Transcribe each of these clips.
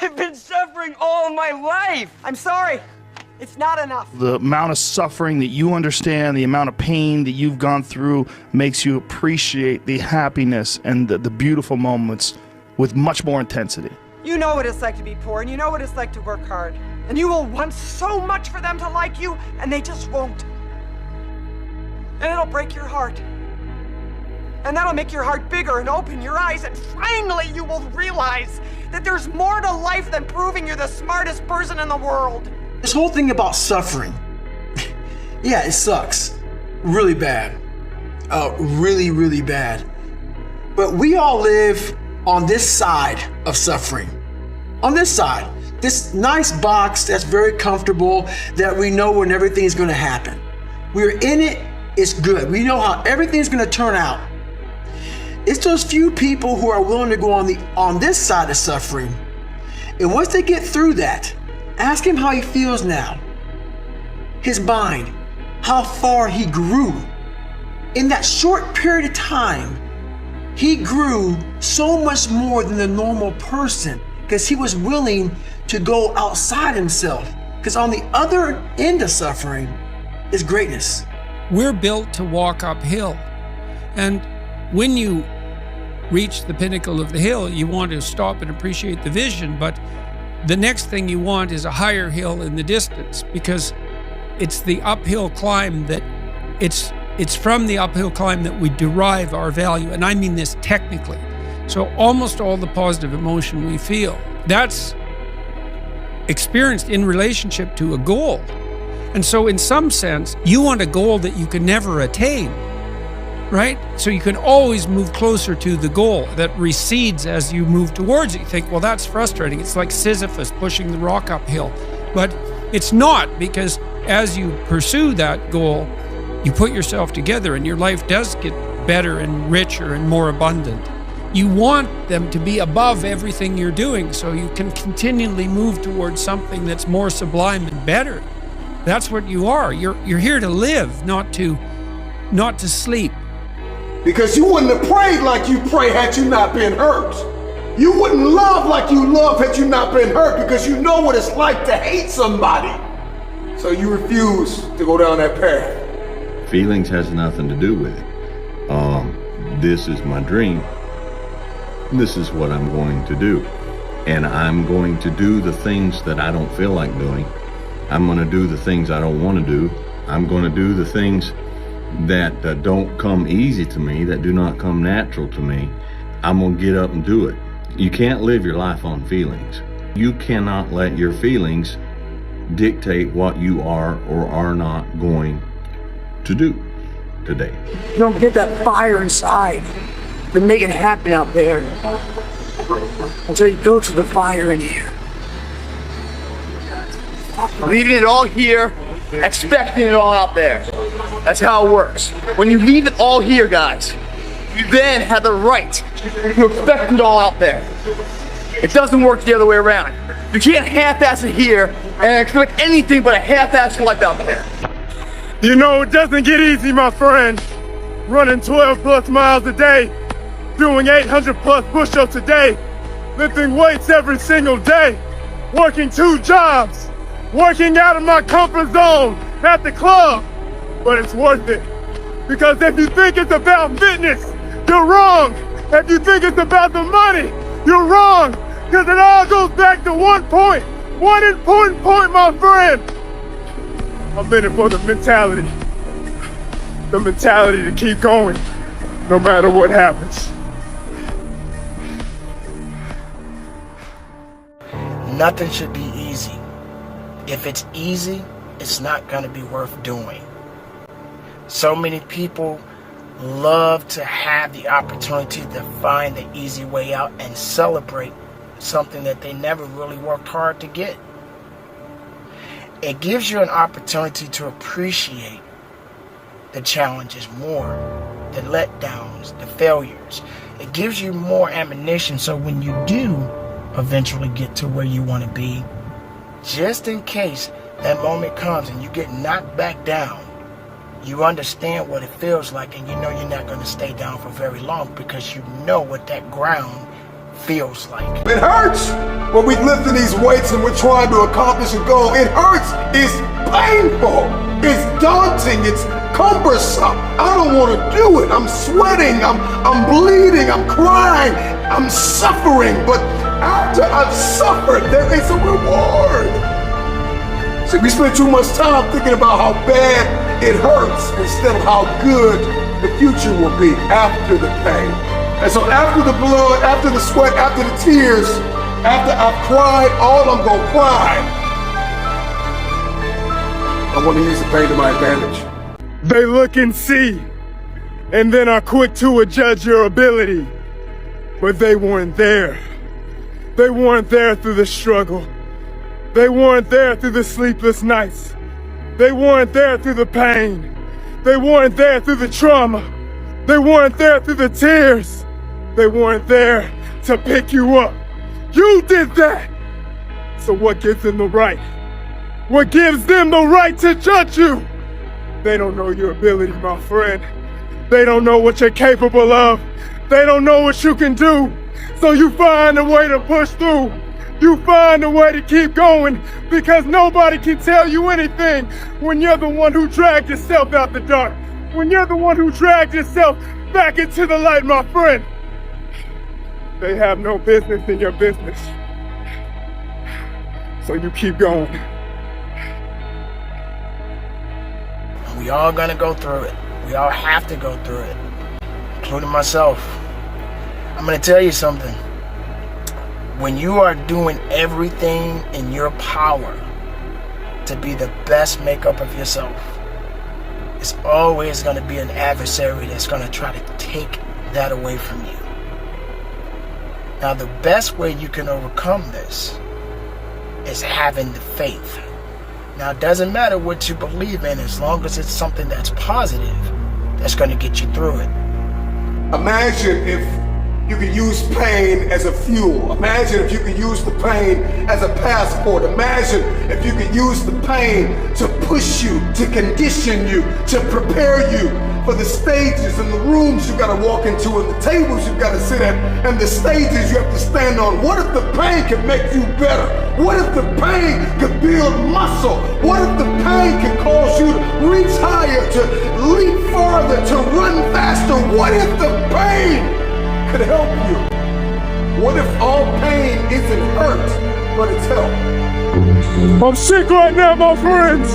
I've been suffering all my life. I'm sorry. It's not enough. The amount of suffering that you understand, the amount of pain that you've gone through makes you appreciate the happiness and the beautiful moments with much more intensity. You know what it's like to be poor, and you know what it's like to work hard. And you will want so much for them to like you, and they just won't. And it'll break your heart. And that'll make your heart bigger and open your eyes, and finally you will realize that there's more to life than proving you're the smartest person in the world. This whole thing about suffering, yeah, it sucks. Really bad. Really, really bad. But we all live on this side of suffering. On this side. This nice box that's very comfortable, that we know when everything's gonna happen. We're in it, it's good. We know how everything's gonna turn out. It's those few people who are willing to go on this side of suffering. And once they get through that, ask him how he feels now. His mind, how far he grew. In that short period of time, he grew so much more than the normal person because he was willing to go outside himself. Because on the other end of suffering is greatness. We're built to walk uphill. And when you reach the pinnacle of the hill, you want to stop and appreciate the vision, but the next thing you want is a higher hill in the distance, because it's the uphill climb that it's from the uphill climb that we derive our value. And I mean this technically. So almost all the positive emotion we feel, that's experienced in relationship to a goal. And so in some sense, you want a goal that you can never attain, right? So you can always move closer to the goal that recedes as you move towards it. You think, well, that's frustrating. It's like Sisyphus pushing the rock uphill. But it's not, because as you pursue that goal, you put yourself together and your life does get better and richer and more abundant. You want them to be above everything you're doing so you can continually move towards something that's more sublime and better. That's what you are. You're here to live, not to sleep. Because you wouldn't have prayed like you pray had you not been hurt. You wouldn't love like you love had you not been hurt, because you know what it's like to hate somebody. So you refuse to go down that path. Feelings has nothing to do with it. This is my dream. This is what I'm going to do. And I'm going to do the things that I don't feel like doing. I'm going to do the things I don't want to do. I'm going to do the things that don't come easy to me, that do not come natural to me. I'm going to get up and do it. You can't live your life on feelings. You cannot let your feelings dictate what you are or are not going to do today. You don't get that fire inside to make it happen out there until you go to the fire in here. Leaving it all here, expecting it all out there. That's how it works. When you leave it all here, guys, you then have the right to expect it all out there. It doesn't work the other way around. You can't half-ass it here and expect anything but a half-ass life out there. You know, it doesn't get easy, my friend. Running 12 plus miles a day, doing 800 plus push-ups a day, lifting weights every single day, working 2 jobs, working out of my comfort zone at the club. But it's worth it. Because if you think it's about fitness, you're wrong. If you think it's about the money, you're wrong. Because it all goes back to one point. One important point, my friend. I'm in it for the mentality. The mentality to keep going, no matter what happens. Nothing should be easy. If it's easy, it's not going to be worth doing. So many people love to have the opportunity to find the easy way out and celebrate something that they never really worked hard to get. It gives you an opportunity to appreciate the challenges more, the letdowns, the failures. It gives you more ammunition, so when you do eventually get to where you want to be, just in case that moment comes and you get knocked back down, you understand what it feels like, and you know you're not going to stay down for very long, because you know what that ground feels like. It hurts when we're lifting these weights and we're trying to accomplish a goal. It hurts. It's painful. It's daunting. It's cumbersome. I don't want to do it. I'm sweating. I'm bleeding. I'm crying. I'm suffering. But after I've suffered, there is a reward. So we spend too much time thinking about how bad it hurts instead of how good the future will be after the pain. And so after the blood, after the sweat, after the tears, after I've cried all I'm gonna cry, I want to use the pain to my advantage. They look and see, and then are quick to adjudge your ability. But they weren't there. They weren't there through the struggle. They weren't there through the sleepless nights. They weren't there through the pain. They weren't there through the trauma. They weren't there through the tears. They weren't there to pick you up. You did that. So what gives them the right? What gives them the right to judge you? They don't know your ability, my friend. They don't know what you're capable of. They don't know what you can do. So you find a way to push through. You find a way to keep going because nobody can tell you anything when you're the one who dragged yourself out the dark. When you're the one who dragged yourself back into the light, my friend. They have no business in your business. So you keep going. We all gonna go through it. We all have to go through it, including myself. I'm gonna tell you something. When you are doing everything in your power to be the best makeup of yourself, it's always going to be an adversary that's going to try to take that away from you. Now, the best way you can overcome this is having the faith. Now, it doesn't matter what you believe in as long as it's something that's positive that's going to get you through it. Imagine if you could use pain as a fuel. Imagine if you could use the pain as a passport. Imagine if you could use the pain to push you, to condition you, to prepare you for the stages and the rooms you gotta walk into and the tables you gotta sit at and the stages you have to stand on. What if the pain could make you better? What if the pain could build muscle? What if the pain could cause you to reach higher, to leap farther, to run faster? What if the pain could help you? What if all pain isn't hurt, but it's help? I'm sick right now, my friends.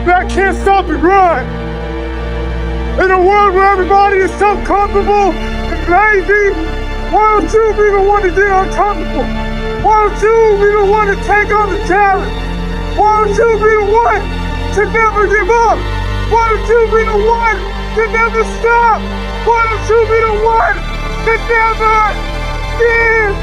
I can't stop the grind. In a world where everybody is so comfortable and lazy, why don't you be the one to get uncomfortable? Why don't you be the one to take on the challenge? Why don't you be the one to never give up? Why don't you be the one to never stop? Why don't you be the one to never give